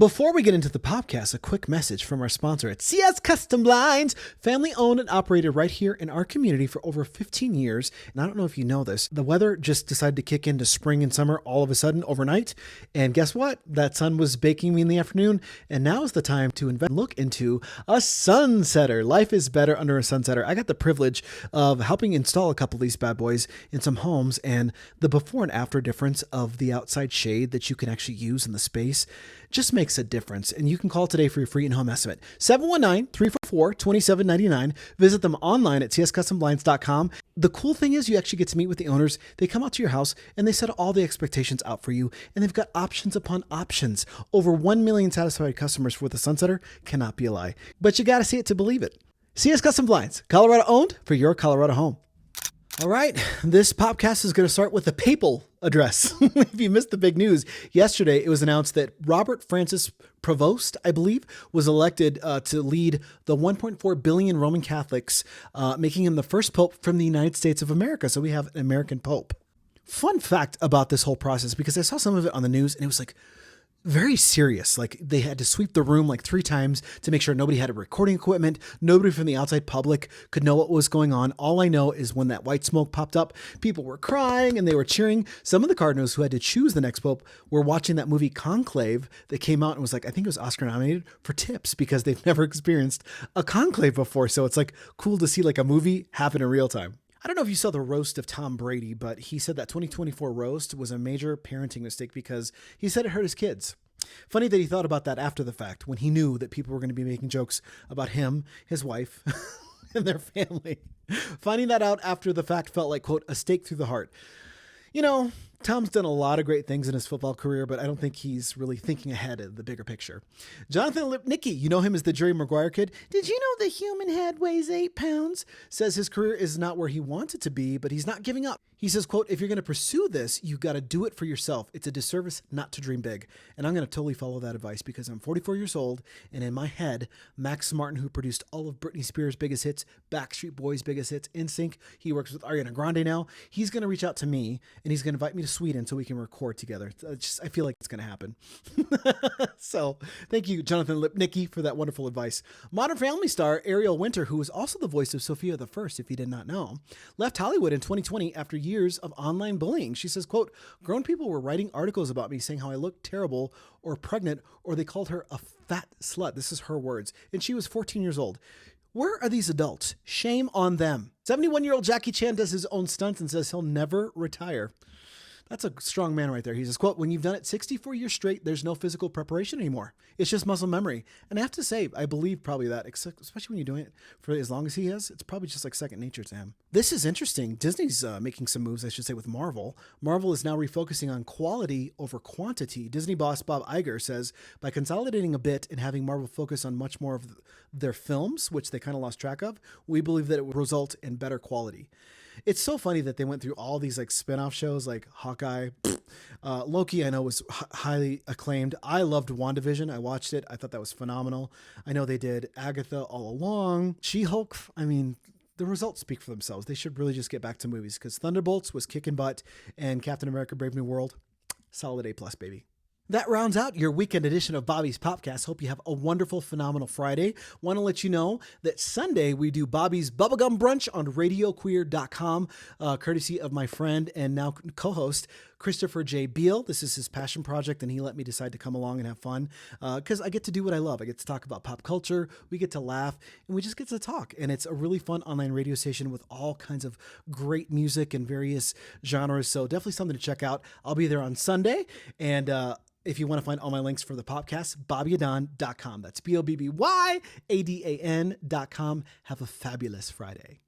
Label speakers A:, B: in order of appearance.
A: Before we get into the podcast, a quick message from our sponsor at CS Custom Blinds, family owned and operated right here in our community for over 15 years. And I don't know if you know this, the weather just decided to kick into spring and summer all of a sudden overnight. And guess what? That sun was baking me in the afternoon. And now is the time to look into a sunsetter. Life is better under a sunsetter. I got the privilege of helping install a couple of these bad boys in some homes, and the before and after difference of the outside shade that you can actually use in the space just makes a difference. And you can call today for your free in-home estimate. 719-344-2799. Visit them online at cscustomblinds.com. The cool thing is you actually get to meet with the owners. They come out to your house and they set all the expectations out for you. And they've got options upon options. Over 1 million satisfied customers with the Sunsetter cannot be a lie. But you got to see it to believe it. CS Custom Blinds, Colorado owned for your Colorado home. All right, this podcast is going to start with a papal address. If you missed the big news, yesterday it was announced that Robert Francis Prevost, I believe, was elected to lead the 1.4 billion Roman Catholics, making him the first pope from the United States of America. So we have an American pope. Fun fact about this whole process, because I saw some of it on the news and it was like, very serious. Like they had to sweep the room like 3 times to make sure nobody had a recording equipment. Nobody from the outside public could know what was going on. All I know is when that white smoke popped up, people were crying and they were cheering. Some of the cardinals who had to choose the next pope were watching that movie Conclave that came out and was like, I think it was Oscar nominated for tips because they've never experienced a conclave before. So it's like cool to see like a movie happen in real time. I don't know if you saw the roast of Tom Brady, but he said that 2024 roast was a major parenting mistake because he said it hurt his kids. Funny that he thought about that after the fact when he knew that people were going to be making jokes about him, his wife, and their family. Finding that out after the fact felt like, quote, a stake through the heart. You know, Tom's done a lot of great things in his football career, but I don't think he's really thinking ahead of the bigger picture. Jonathan Lipnicki, you know him as the Jerry Maguire kid. Did you know the human head weighs 8 pounds? Says his career is not where he wants it to be, but he's not giving up. He says, quote, if you're going to pursue this, you got to do it for yourself. It's a disservice not to dream big. And I'm going to totally follow that advice because I'm 44 years old. And in my head, Max Martin, who produced all of Britney Spears' biggest hits, Backstreet Boys' biggest hits, NSYNC, he works with Ariana Grande now. He's going to reach out to me and he's going to invite me to Sweden so we can record together. I feel like it's going to happen. So thank you, Jonathan Lipnicki, for that wonderful advice. Modern Family star Ariel Winter, who was also the voice of Sophia the First, if you did not know, left Hollywood in 2020 after years of online bullying. She says, quote, grown people were writing articles about me saying how I looked terrible or pregnant, or they called her a fat slut. This is her words. And she was 14 years old. Where are these adults? Shame on them. 71-year-old Jackie Chan does his own stunts and says he'll never retire. That's a strong man right there. He says, quote, when you've done it 64 years straight, there's no physical preparation anymore. It's just muscle memory. And I have to say, I believe probably that, especially when you're doing it for as long as he has, it's probably just like second nature to him. This is interesting. Disney's making some moves, I should say, with Marvel. Marvel is now refocusing on quality over quantity. Disney boss Bob Iger says, by consolidating a bit and having Marvel focus on much more of their films, which they kind of lost track of, we believe that it will result in better quality. It's so funny that they went through all these like spin-off shows like Hawkeye. Loki, I know, was highly acclaimed. I loved WandaVision. I watched it. I thought that was phenomenal. I know they did Agatha all along. She-Hulk, I mean, the results speak for themselves. They should really just get back to movies because Thunderbolts was kicking butt and Captain America Brave New World, solid A+, baby. That rounds out your weekend edition of Bobby's Popcast. Hope you have a wonderful, phenomenal Friday. Want to let you know that Sunday we do Bobby's Bubblegum Brunch on radioqueer.com, courtesy of my friend and now co-host, Christopher J. Beal. This is his passion project, and he let me decide to come along and have fun because I get to do what I love. I get to talk about pop culture, we get to laugh, and we just get to talk. And it's a really fun online radio station with all kinds of great music and various genres. So definitely something to check out. I'll be there on Sunday. And if you want to find all my links for the podcast, BobbyAdan.com. That's BobbyAdan.com. Have a fabulous Friday.